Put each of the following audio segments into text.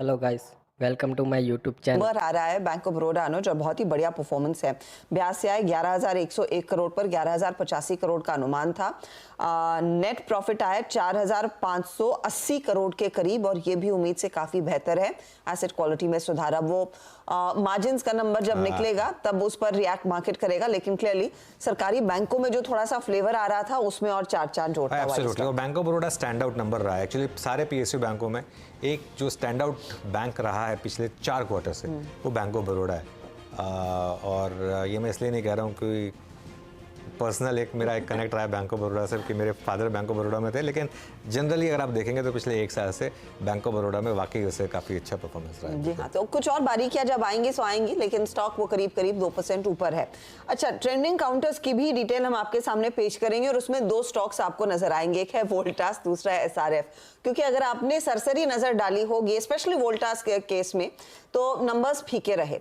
Hello guys, welcome to my YouTube channel. Number आ रहा है बैंक ऑफ बड़ौदा जो बहुत ही बढ़िया परफॉर्मेंस है। ब्याज से आए 11,101 करोड़ पर 11,085 करोड़ का अनुमान था। नेट प्रॉफिट आया 4,580 करोड़ के करीब और ये भी उम्मीद से काफी बेहतर है। एसेट क्वालिटी में सुधार, अब वो मार्जिन्स का नंबर जब निकलेगा तब उस पर रिएक्ट मार्केट करेगा, लेकिन क्लियरली सरकारी बैंकों में जो थोड़ा सा फ्लेवर आ रहा था उसमें और चार चांद जोड़ता हुआ। और bank of Baroda stand out number रहा है एक्चुअली सारे पीएसयू बैंकों में। एक जो स्टैंड आउट बैंक रहा है पिछले 4 क्वार्टर से वो बैंक ऑफ बड़ौदा है। और ये मैं इसलिए नहीं कह रहा हूँ कि पर्सनल मेरा एक कनेक्ट रहा है बैंक ऑफ बड़ौदा से कि मेरे फादर बैंक ऑफ बड़ौदा में थे, लेकिन जनरली अगर आप देखेंगे तो पिछले 1 साल से बैंक ऑफ बड़ौदा में वाकई उससे काफ़ी अच्छा परफॉर्मेंस रहा है। जी हाँ, तो कुछ और बारीकियां जब आएंगी सो आएंगी, लेकिन स्टॉक वो करीब करीब 2% ऊपर है। अच्छा, ट्रेंडिंग काउंटर्स की भी डिटेल हम आपके सामने पेश करेंगे और उसमें 2 स्टॉक्स आपको नजर आएंगे, एक है वोल्टास, दूसरा है एसआरएफ। क्योंकि अगर आपने सरसरी नजर डाली होगी स्पेशली वोल्टास के केस में तो नंबर्स फीके रहे।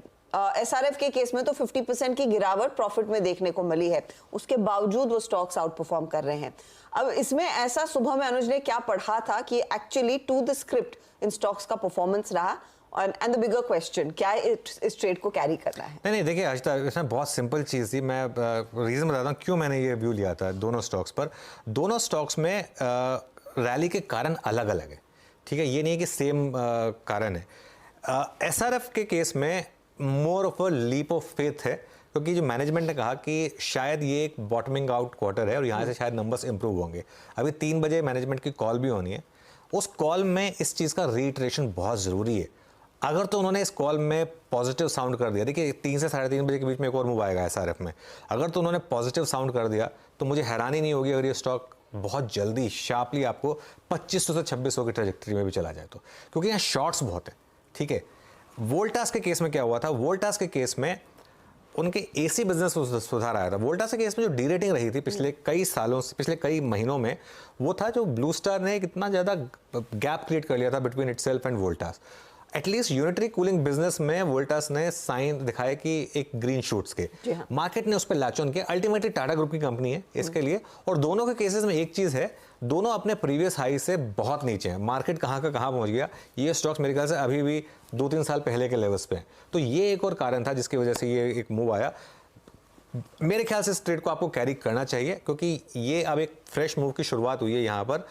एसआरएफ के केस में तो 50% की गिरावट प्रॉफिट में देखने को मिली है, उसके बावजूद वो स्टॉक्स आउट परफॉर्म कर रहे हैं। अब इसमें ऐसा सुबह में अनुज ने क्या पढ़ा था कि actually to the script in stocks का परफॉर्मेंस रहा। एंड द बिगर क्वेश्चन क्या इस ट्रेड को कैरी करना है। नहीं देखिए आज तक इसमें बहुत सिंपल चीज़ थी। मैं रीज़न बताता हूँ क्यों मैंने ये व्यू लिया था दोनों स्टॉक्स पर। दोनों स्टॉक्स में रैली के कारण अलग अलग है, ठीक है, ये नहीं कि सेम कारण है। एसआरएफ के केस में more of a leap of faith है, क्योंकि जो मैनेजमेंट ने कहा कि शायद ये एक बॉटमिंग आउट क्वार्टर है और यहाँ से शायद नंबर्स इंप्रूव होंगे। अभी 3 बजे मैनेजमेंट की कॉल भी होनी है, उस कॉल में इस चीज़ का रीइटरेशन बहुत ज़रूरी है। अगर तो उन्होंने इस कॉल में पॉजिटिव साउंड कर दिया, देखिए 3 से 3:30 बजे के बीच में एक और मूव आएगा एसआरएफ में, अगर तो उन्होंने पॉजिटिव साउंड कर दिया तो मुझे हैरानी नहीं होगी अगर ये स्टॉक बहुत जल्दी शार्पली आपको 2500 से 2600 की ट्रेजेक्टरी में भी चला जाए तो, क्योंकि यहाँ शॉर्ट्स बहुत हैं, ठीक है। वोल्टास के केस में क्या हुआ था, वोल्टास के केस में उनके एसी बिजनेस में सुधार आया था। वोल्टास के केस में जो डी रेटिंग रही थी पिछले कई सालों से, पिछले कई महीनों में, वो था जो ब्लू स्टार ने कितना ज़्यादा गैप क्रिएट कर लिया था between itself and Voltas. At least unitary cooling business में वोल्टास ने साइन दिखाया कि एक ग्रीन शूट्स के मार्केट ने उस पर लैच ऑन किया। अल्टीमेटली टाटा ग्रुप की कंपनी है इसके लिए, और दोनों के केसेस में एक चीज़ है, दोनों अपने प्रीवियस हाई से बहुत नीचे हैं। मार्केट कहाँ का कहाँ पहुँच गया, ये स्टॉक्स मेरे ख्याल से अभी भी 2-3 साल पहले के लेवल्स पे हैं। तो ये एक और कारण था जिसकी वजह से ये एक मूव आया। मेरे ख्याल से इस ट्रेड को आपको कैरी करना चाहिए, क्योंकि ये अब एक फ्रेश मूव की शुरुआत हुई है यहाँ पर,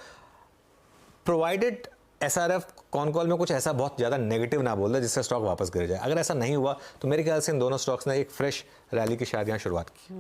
प्रोवाइडेड एसआरएफ कॉन कॉल में कुछ ऐसा बहुत ज़्यादा नेगेटिव ना बोल दे जिससे स्टॉक वापस गिर जाए। अगर ऐसा नहीं हुआ तो मेरे ख्याल से इन दोनों स्टॉक्स ने एक फ्रेश रैली की शायद यहाँ शुरुआत की।